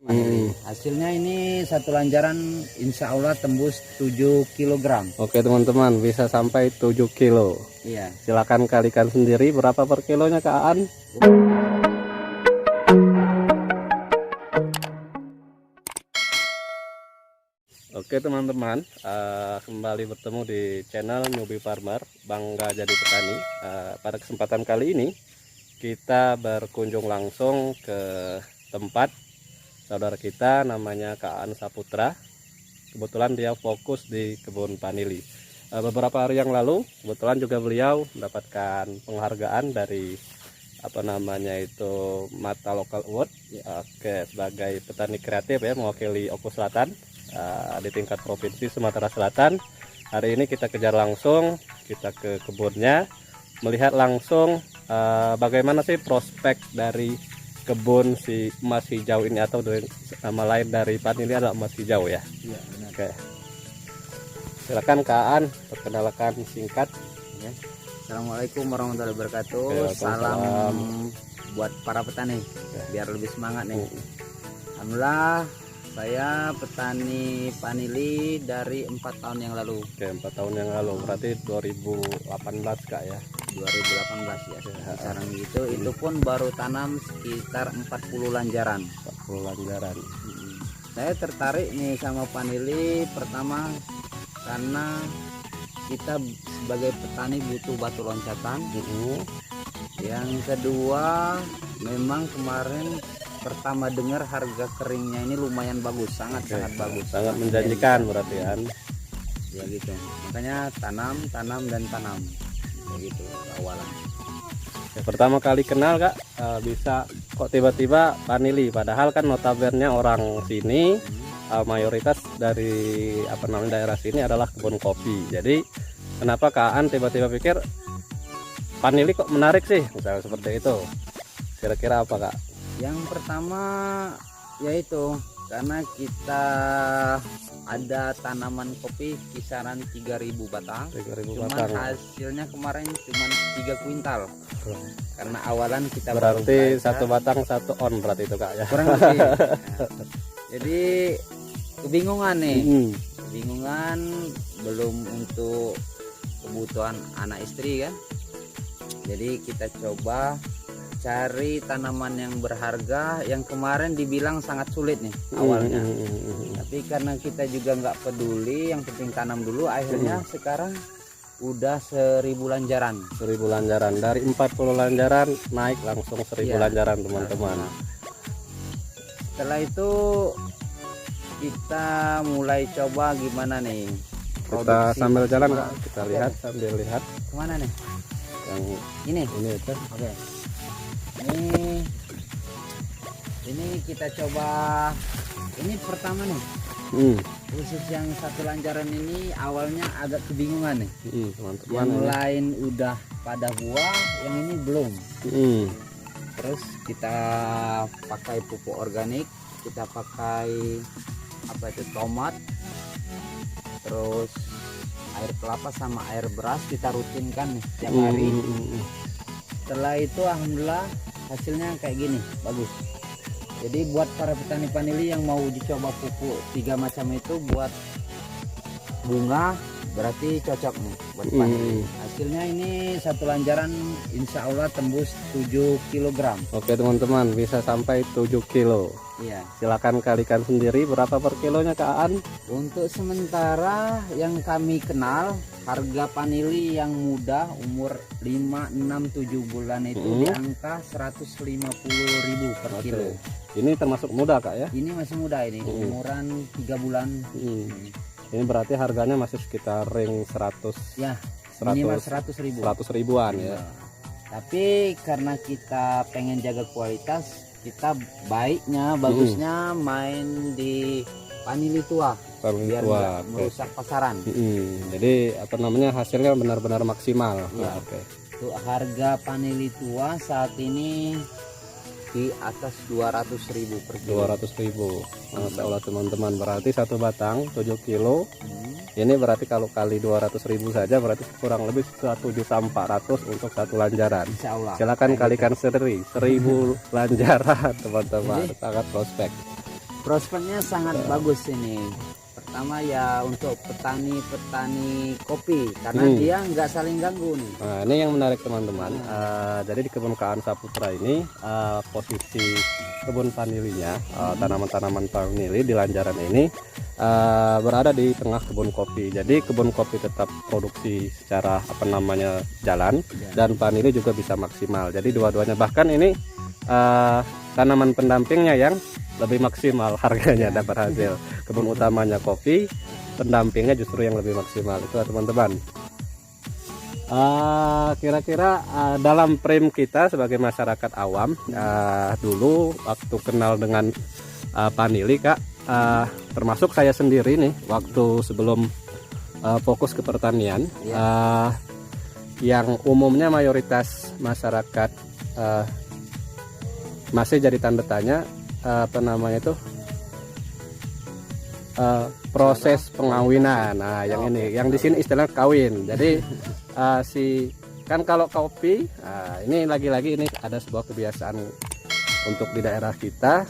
Hasilnya ini satu lanjaran insya Allah tembus 7 kg. Oke teman-teman, bisa sampai 7 kilo. Iya. Silakan kalikan sendiri berapa per kilonya Kak Aan. Oke teman-teman, kembali bertemu di channel Newbie Farmer, Bangga Jadi Petani. Pada kesempatan kali ini kita berkunjung langsung ke tempat saudara kita, namanya Kak Aan Saputra. Kebetulan dia fokus di kebun vanili. Beberapa hari yang lalu kebetulan juga beliau mendapatkan penghargaan dari Mata Local Award, sebagai petani kreatif ya, mewakili Oku Selatan di tingkat provinsi Sumatera Selatan. Hari ini kita kejar langsung, kita ke kebunnya, melihat langsung bagaimana sih prospek dari kebun si emas hijau ini, atau nama lain dari vanili adalah emas hijau ya. Iya, benar. Oke, silakan Kak Aan perkenalkan singkat. Assalamualaikum warahmatullahi wabarakatuh. Oke, salam buat para petani biar lebih semangat nih. Alhamdulillah, saya petani vanili dari 4 tahun yang lalu. Oke, 4 tahun yang lalu, berarti 2018 Kak ya. 2018 ya, sekarang gitu. Itu pun baru tanam sekitar 40 lanjaran. 40 lanjaran. Saya tertarik nih sama vanili pertama karena kita sebagai petani butuh batu loncatan. Yang kedua, memang kemarin pertama dengar harga keringnya ini lumayan bagus, sangat bagus, sangat menjanjikan berarti kan ya gitu. Makanya tanam dan tanam kayak gitu awalan. ya. Pertama kali kenal Kak, bisa kok tiba-tiba vanili, padahal kan notabene orang sini mayoritas dari daerah sini adalah kebun kopi. Jadi kenapa Kak Aan tiba-tiba pikir vanili kok menarik sih, misalnya seperti itu, kira-kira apa Kak? Yang pertama yaitu karena kita ada tanaman kopi kisaran 3.000 batang. 3.000 cuman batang. Hasilnya kemarin cuma 3 kuintal. Karena awalan kita berarti satu batang 1 on berarti itu Kak ya. Kurang lebih. Nah, jadi kebingungan nih. Kebingungan, belum untuk kebutuhan anak istri kan. Jadi kita coba cari tanaman yang berharga, yang kemarin dibilang sangat sulit nih awalnya. Tapi karena kita juga nggak peduli, yang penting tanam dulu, akhirnya sekarang udah 1.000 lanjaran. 1.000 lanjaran, dari 40 lanjaran naik langsung 1.000 lanjaran teman-teman. Setelah itu kita mulai coba gimana nih kita sambil jalan Kak, kita lihat sambil lihat. Kemana nih? Yang ini itu. Oke. Ini kita coba, ini pertama nih. Khusus yang satu lanjaran ini awalnya agak kebingungan nih. Teman-teman, yang lain udah pada buah, yang ini belum. Terus kita pakai pupuk organik, kita pakai tomat, terus air kelapa sama air beras kita rutinkan nih tiap hari. Setelah itu alhamdulillah hasilnya kayak gini, bagus. Jadi buat para petani vanili yang mau dicoba pupuk 3 macam itu buat bunga, berarti cocok nih buat vanili. Hasilnya ini satu lanjaran insya Allah tembus 7 kg. Oke teman-teman, bisa sampai 7 kilo. Iya. Silakan kalikan sendiri berapa per kilonya Kak Aan. Untuk sementara yang kami kenal, harga vanili yang muda umur 5, 6, 7 bulan itu di angka 150.000 per kilo. Ini termasuk muda Kak ya? Ini masih muda, ini umuran 3 bulan. Ini berarti harganya masih sekitar ring 100 ya, minimal 100.000. 100 ribuan ya. Tapi karena kita pengen jaga kualitas, kita bagusnya main di vanili tua biar nggak merusak pasaran. Jadi hasilnya benar-benar maksimal. Ya. Untuk harga vanili tua saat ini di atas 200.000 per kilo. 200.000. Masya Allah teman-teman, berarti satu batang 7 kilo. Ini berarti kalau kali 200.000 saja berarti kurang lebih 1.400.000 untuk satu lanjaran. Insya Allah. Silakan kalikan 1.000 lanjaran teman-teman, sangat prospek. Prospeknya sangat bagus ini. Pertama ya untuk petani kopi karena dia nggak saling ganggu nih. Nah, ini yang menarik teman-teman. Jadi di kebun KAN Saputra ini posisi kebun vanilinya, tanaman-tanaman vanili di Lanjaran ini berada di tengah kebun kopi. Jadi kebun kopi tetap produksi secara jalan dan vanili juga bisa maksimal. Jadi dua-duanya, bahkan ini tanaman pendampingnya yang lebih maksimal harganya dapat hasil. Kebun utamanya kopi, pendampingnya justru yang lebih maksimal. Itu teman-teman. Kira-kira dalam frame kita sebagai masyarakat awam, dulu waktu kenal dengan vanili Kak, termasuk saya sendiri nih waktu sebelum fokus ke pertanian, yang umumnya mayoritas masyarakat masih jadi tanda tanya proses pengawinan. Nah, yang ini, yang di sini istilah kawin. Jadi kan kalau kopi, ini lagi-lagi ini ada sebuah kebiasaan untuk di daerah kita.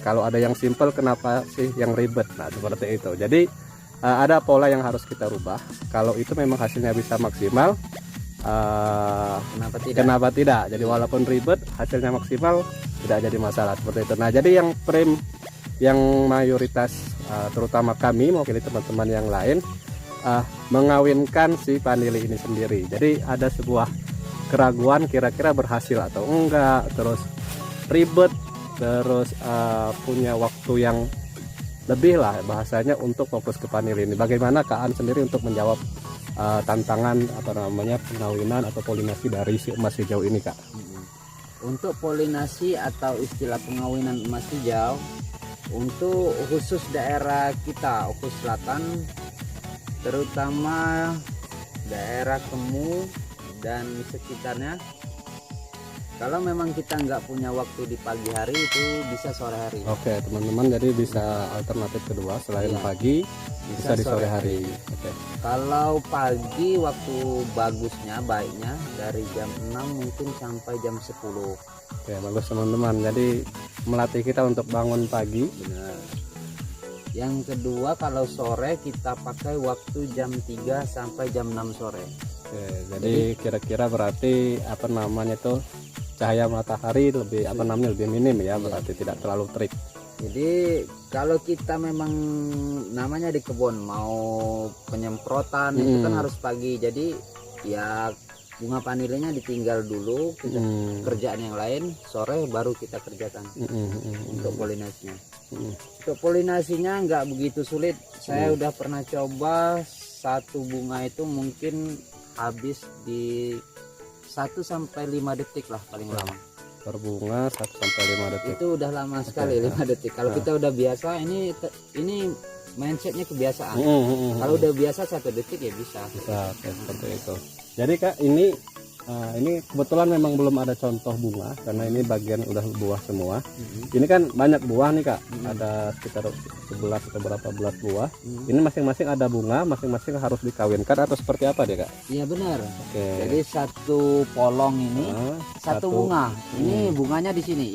Kalau ada yang simple, kenapa sih yang ribet? Nah, seperti itu. Jadi ada pola yang harus kita rubah. Kalau itu memang hasilnya bisa maksimal, kenapa tidak? Jadi walaupun ribet, hasilnya maksimal, tidak jadi masalah seperti itu. Nah, jadi yang frame yang mayoritas terutama kami mewakili teman-teman yang lain mengawinkan si vanili ini sendiri. Jadi ada sebuah keraguan kira-kira berhasil atau enggak, terus ribet, terus punya waktu yang lebih lah bahasanya untuk fokus ke vanili ini. Bagaimana KAN sendiri untuk menjawab tantangan pengawinan atau polinasi dari si emas hijau ini, Kak? Untuk polinasi atau istilah pengawinan emas hijau, untuk khusus daerah kita, khusus selatan, terutama daerah Kemu dan sekitarnya, kalau memang kita nggak punya waktu di pagi hari, itu bisa sore hari. Oke teman-teman, jadi bisa alternatif kedua selain pagi, bisa di sore hari. Oke. Kalau pagi waktu bagusnya, baiknya dari jam 6 mungkin sampai jam 10. Oke, bagus teman-teman. Jadi melatih kita untuk bangun pagi. Benar. Yang kedua, kalau sore kita pakai waktu jam 3 sampai jam 6 sore. Oke, jadi kira-kira berarti cahaya matahari lebih lebih minim ya, berarti tidak terlalu terik. Jadi kalau kita memang namanya di kebun mau penyemprotan itu kan harus pagi. Jadi ya bunga vanilinya ditinggal dulu, kita kerjaan yang lain sore baru kita kerjakan untuk polinasinya. Untuk polinasinya nggak begitu sulit. Saya udah pernah coba, satu bunga itu mungkin habis di 1 sampai 5 detik lah paling lama. Per bunga 1 sampai 5 detik. Itu udah lama sekali 5 detik. Kalau kita udah biasa, ini mindsetnya kebiasaan. Kalau udah biasa 1 detik ya bisa. Bisa seperti itu. Jadi Kak, ini kebetulan memang belum ada contoh bunga karena ini bagian udah buah semua. Ini kan banyak buah nih Kak, ada sekitar 11 atau berapa belas buah. Ini masing-masing ada bunga, masing-masing harus dikawinkan atau seperti apa deh Kak? Iya benar. Oke. Jadi satu polong ini satu bunga. Ini bunganya di sini.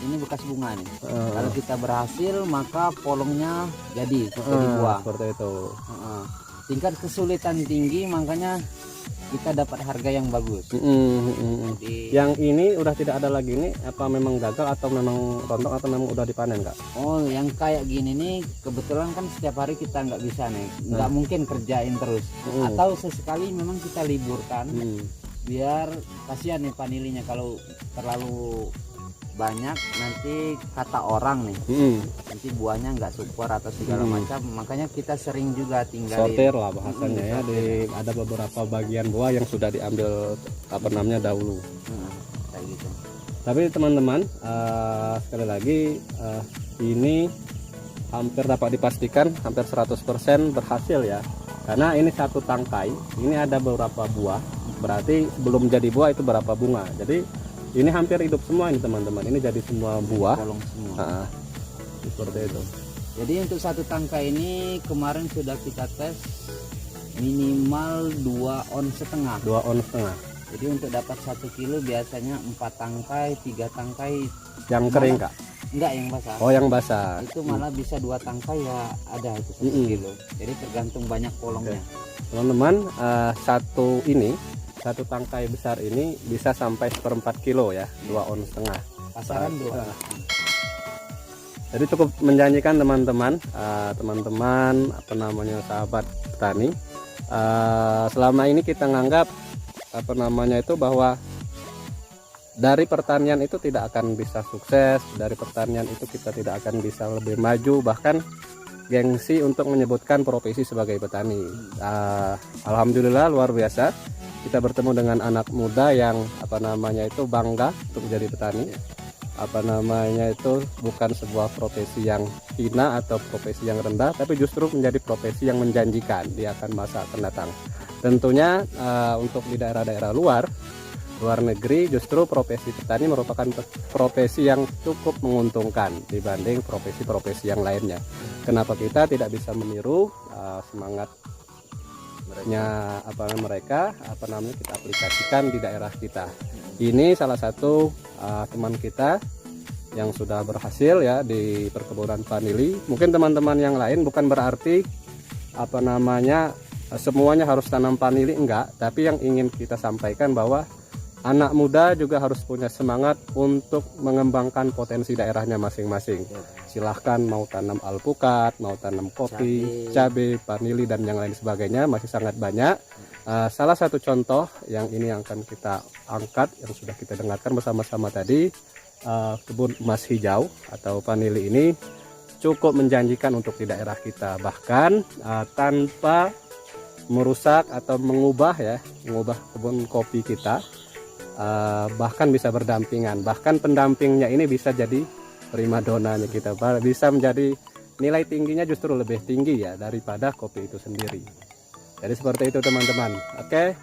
Ini bekas bunga nih. Kalau kita berhasil maka polongnya jadi buah. Seperti itu. Tingkat kesulitan tinggi, makanya kita dapat harga yang bagus. Jadi, yang ini udah tidak ada lagi nih, apa memang gagal atau memang rontok atau memang udah dipanen Kak? Oh, yang kayak gini nih kebetulan kan setiap hari kita nggak bisa nih, nggak mungkin kerjain terus. Atau sesekali memang kita liburkan, biar kasihan nih vanilinya kalau terlalu banyak, nanti kata orang nih, nanti buahnya nggak support atau segala macam. Makanya kita sering juga tinggalin, sortir lah bahasanya ya. Ada beberapa bagian buah yang sudah diambil dahulu. Kayak gitu. Tapi teman-teman, sekali lagi ini hampir dapat dipastikan hampir 100% berhasil ya, karena ini satu tangkai, ini ada beberapa buah, berarti belum jadi buah itu berapa bunga. Jadi ini hampir hidup semua ini teman-teman, ini jadi semua buah. Polong semua. Seperti itu. Jadi untuk satu tangkai ini kemarin sudah kita tes minimal 2,5 on. 2,5 on. Jadi untuk dapat 1 kilo biasanya 4 tangkai, 3 tangkai yang kering Kak. Enggak, yang basah. Oh, yang basah. Itu malah bisa 2 tangkai ya ada itu 1 kilo. Jadi tergantung banyak polongnya. Teman-teman, satu tangkai besar ini bisa sampai 1/4 kilo ya, 2 on setengah. Pasaran 2. Jadi cukup menjanjikan teman-teman, sahabat petani. Selama ini kita nganggap bahwa dari pertanian itu tidak akan bisa sukses, dari pertanian itu kita tidak akan bisa lebih maju, bahkan gengsi untuk menyebutkan profesi sebagai petani. Alhamdulillah luar biasa kita bertemu dengan anak muda yang bangga untuk menjadi petani. Itu bukan sebuah profesi yang hina atau profesi yang rendah, tapi justru menjadi profesi yang menjanjikan di akan masa akan datang. Tentunya untuk di daerah-daerah luar negeri, justru profesi petani merupakan profesi yang cukup menguntungkan dibanding profesi-profesi yang lainnya. Kenapa kita tidak bisa meniru semangatnya mereka kita aplikasikan di daerah kita. Ini salah satu teman kita yang sudah berhasil ya di perkebunan vanili. Mungkin teman-teman yang lain bukan berarti semuanya harus tanam vanili, enggak, tapi yang ingin kita sampaikan bahwa anak muda juga harus punya semangat untuk mengembangkan potensi daerahnya masing-masing. Silahkan mau tanam alpukat, mau tanam kopi, cabai, vanili, dan yang lain sebagainya, masih sangat banyak. Salah satu contoh yang ini yang akan kita angkat, yang sudah kita dengarkan bersama-sama tadi, kebun emas hijau atau vanili ini cukup menjanjikan untuk di daerah kita. Bahkan tanpa merusak atau mengubah kebun kopi kita, bahkan bisa berdampingan, bahkan pendampingnya ini bisa jadi primadonanya kita, bisa menjadi nilai tingginya justru lebih tinggi ya daripada kopi itu sendiri. Jadi seperti itu teman-teman. Oke,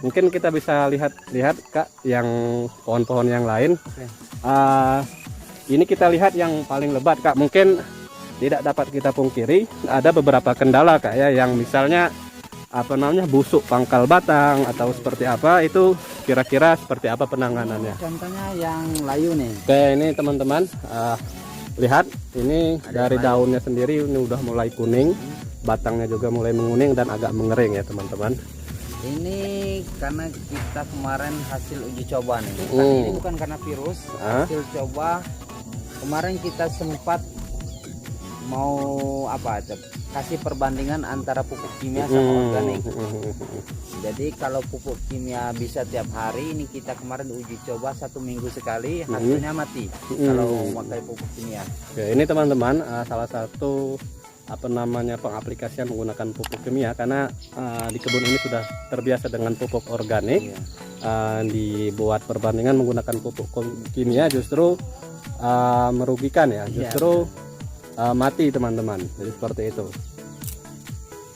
mungkin kita bisa lihat Kak yang pohon-pohon yang lain. Ini kita lihat yang paling lebat Kak, mungkin tidak dapat kita pungkiri ada beberapa kendala Kak ya, yang misalnya busuk pangkal batang atau seperti apa, itu kira-kira seperti apa penanganannya? Contohnya yang layu nih. Oke, ini teman-teman lihat ini dari daunnya sendiri ini udah mulai kuning, batangnya juga mulai menguning dan agak mengering ya teman-teman. Ini karena kita kemarin hasil uji coba nih. Ini bukan karena virus, hasil coba kemarin kita sempat mau kasih perbandingan antara pupuk kimia sama organik. Jadi kalau pupuk kimia bisa tiap hari, ini kita kemarin uji coba 1 minggu sekali, hasilnya mati kalau memakai pupuk kimia. Oke, ini teman-teman salah satu pengaplikasian menggunakan pupuk kimia, karena di kebun ini sudah terbiasa dengan pupuk organik. Dibuat perbandingan menggunakan pupuk kimia justru merugikan ya, justru mati teman-teman. Jadi seperti itu.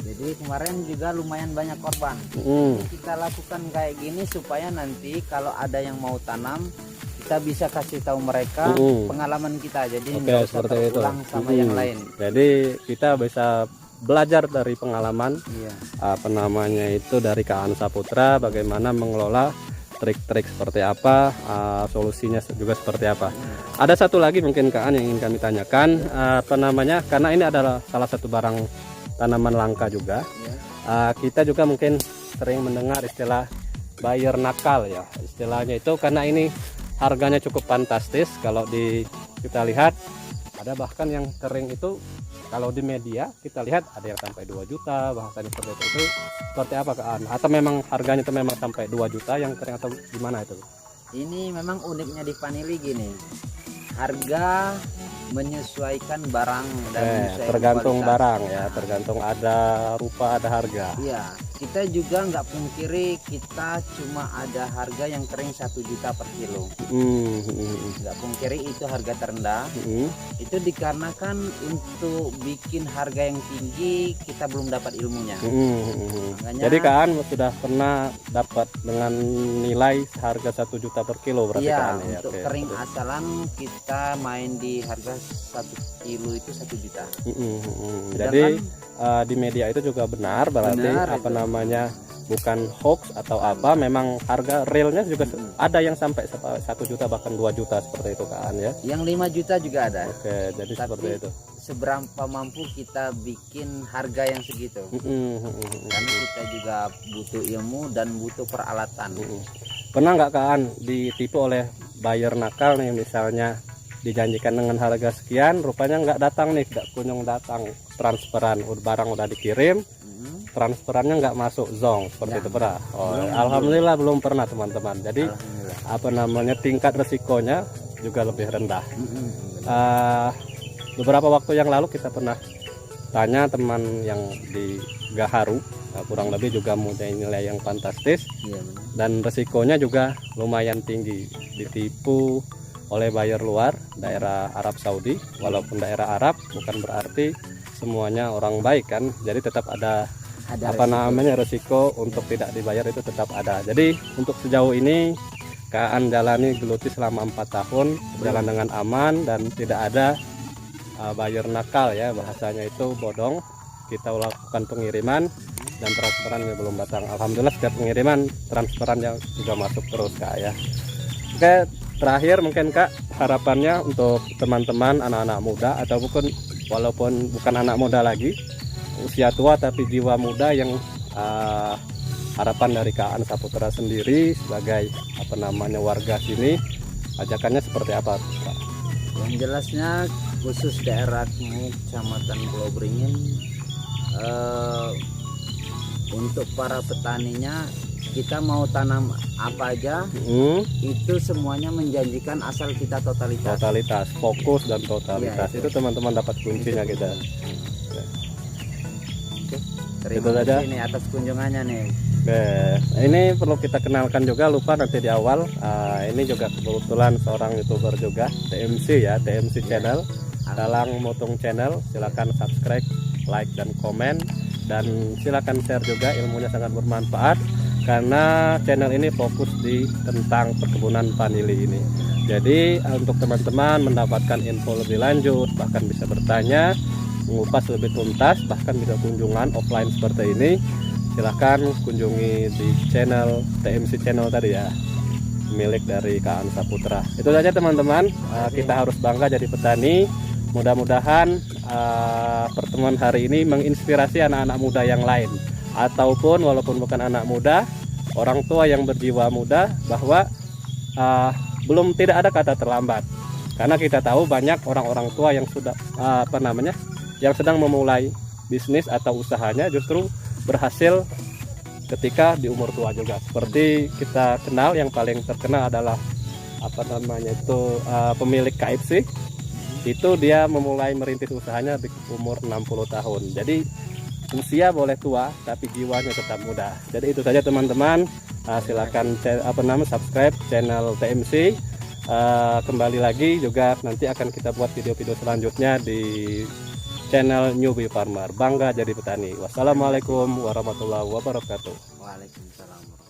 Jadi kemarin juga lumayan banyak korban. Kita lakukan kayak gini supaya nanti kalau ada yang mau tanam, kita bisa kasih tahu mereka pengalaman kita. Jadi nggak usah terulang sama yang lain. Jadi kita bisa belajar dari pengalaman dari Kak An Saputra, bagaimana mengelola trik-trik seperti apa, solusinya juga seperti apa. Ada satu lagi mungkin Kak An yang ingin kami tanyakan, karena ini adalah salah satu barang tanaman langka juga. Kita juga mungkin sering mendengar istilah buyer nakal ya, istilahnya itu, karena ini harganya cukup fantastis. Kalau kita lihat ada bahkan yang kering itu, kalau di media kita lihat ada yang sampai 2 juta bahkan seperti itu. Seperti apa Kak An? Atau memang harganya itu memang sampai 2 juta yang kering atau gimana itu? Ini memang uniknya di vanili gini, harga menyesuaikan barang dan menyesuaikan tergantung kualitas. Barang ya, tergantung ada rupa, ada harga. Iya, kita juga nggak pungkiri kita cuma ada harga yang kering 1 juta per kilo. Nggak pungkiri itu harga terendah. Itu dikarenakan untuk bikin harga yang tinggi kita belum dapat ilmunya. Makanya, jadi Kak An sudah pernah dapat dengan nilai harga 1 juta per kilo berarti Kak An ya? Untuk kering asalan kita main di harga 1 kilo itu 1 juta. Jadi di media itu juga benar berarti bukan hoax atau apa, memang harga realnya juga ada yang sampai 1 juta bahkan 2 juta seperti itu kan ya. Yang 5 juta juga ada. Oke, jadi Tapi seperti itu. seberapa mampu kita bikin harga yang segitu. Karena kita juga butuh ilmu dan butuh peralatan. Pernah nggak kan ditipu oleh buyer nakal nih, misalnya dijanjikan dengan harga sekian, rupanya nggak datang nih, nggak kunjung datang, transferan, barang udah dikirim, transferannya nggak masuk zong, seperti itu pernah. Oh, alhamdulillah belum pernah teman-teman. Jadi apa namanya, tingkat resikonya juga lebih rendah. Beberapa waktu yang lalu kita pernah tanya teman yang di Gaharu, kurang lebih juga mempunyai nilai yang fantastis, dan resikonya juga lumayan tinggi, ditipu oleh buyer luar, daerah Arab Saudi. Walaupun daerah Arab bukan berarti semuanya orang baik kan, jadi tetap ada apa namanya resiko untuk tidak dibayar, itu tetap ada. Jadi untuk sejauh ini KAN jalani geluti selama 4 tahun, berjalan dengan aman dan tidak ada buyer nakal ya, bahasanya itu bodong. Kita lakukan pengiriman dan transferannya belum datang. Alhamdulillah setiap pengiriman transferannya juga masuk terus Kak ya. Oke, terakhir mungkin Kak, harapannya untuk teman-teman anak-anak muda ataupun walaupun bukan anak muda lagi, usia tua tapi jiwa muda, yang harapan dari KAN Saputra sendiri sebagai apa namanya warga sini, ajakannya seperti apa Kak? Yang jelasnya khusus daerah Kecamatan Pulau Beringin, untuk para petaninya, kita mau tanam apa aja itu semuanya menjanjikan asal kita totalitas, fokus dan totalitas. Itu teman-teman dapat kuncinya kita. Terima kasih nih atas kunjungannya nih. Oke, ini perlu kita kenalkan juga, lupa nanti di awal. Ini juga kebetulan seorang YouTuber juga, TMC ya, TMC Channel, Dalang Motung Channel. Silakan subscribe, like dan komen, dan silakan share juga, ilmunya sangat bermanfaat karena channel ini fokus di tentang perkebunan vanili ini. Jadi untuk teman-teman mendapatkan info lebih lanjut, bahkan bisa bertanya, mengupas lebih tuntas, bahkan bisa kunjungan offline seperti ini, silahkan kunjungi di channel TMC Channel tadi ya, milik dari KAN Saputra. Itu saja teman-teman, kita harus bangga jadi petani. Mudah-mudahan pertemuan hari ini menginspirasi anak-anak muda yang lain, ataupun walaupun bukan anak muda, orang tua yang berjiwa muda, bahwa belum tidak ada kata terlambat. Karena kita tahu banyak orang-orang tua yang sudah yang sedang memulai bisnis atau usahanya justru berhasil ketika di umur tua juga. Seperti kita kenal, yang paling terkenal adalah pemilik KFC. Itu dia memulai merintis usahanya di umur 60 tahun. Jadi usia boleh tua tapi jiwanya tetap muda. Jadi itu saja teman-teman. Silakan subscribe channel TMC. Kembali lagi juga nanti akan kita buat video-video selanjutnya di channel Newbie Farmer, bangga jadi petani. Wassalamualaikum warahmatullahi wabarakatuh. Waalaikumsalam.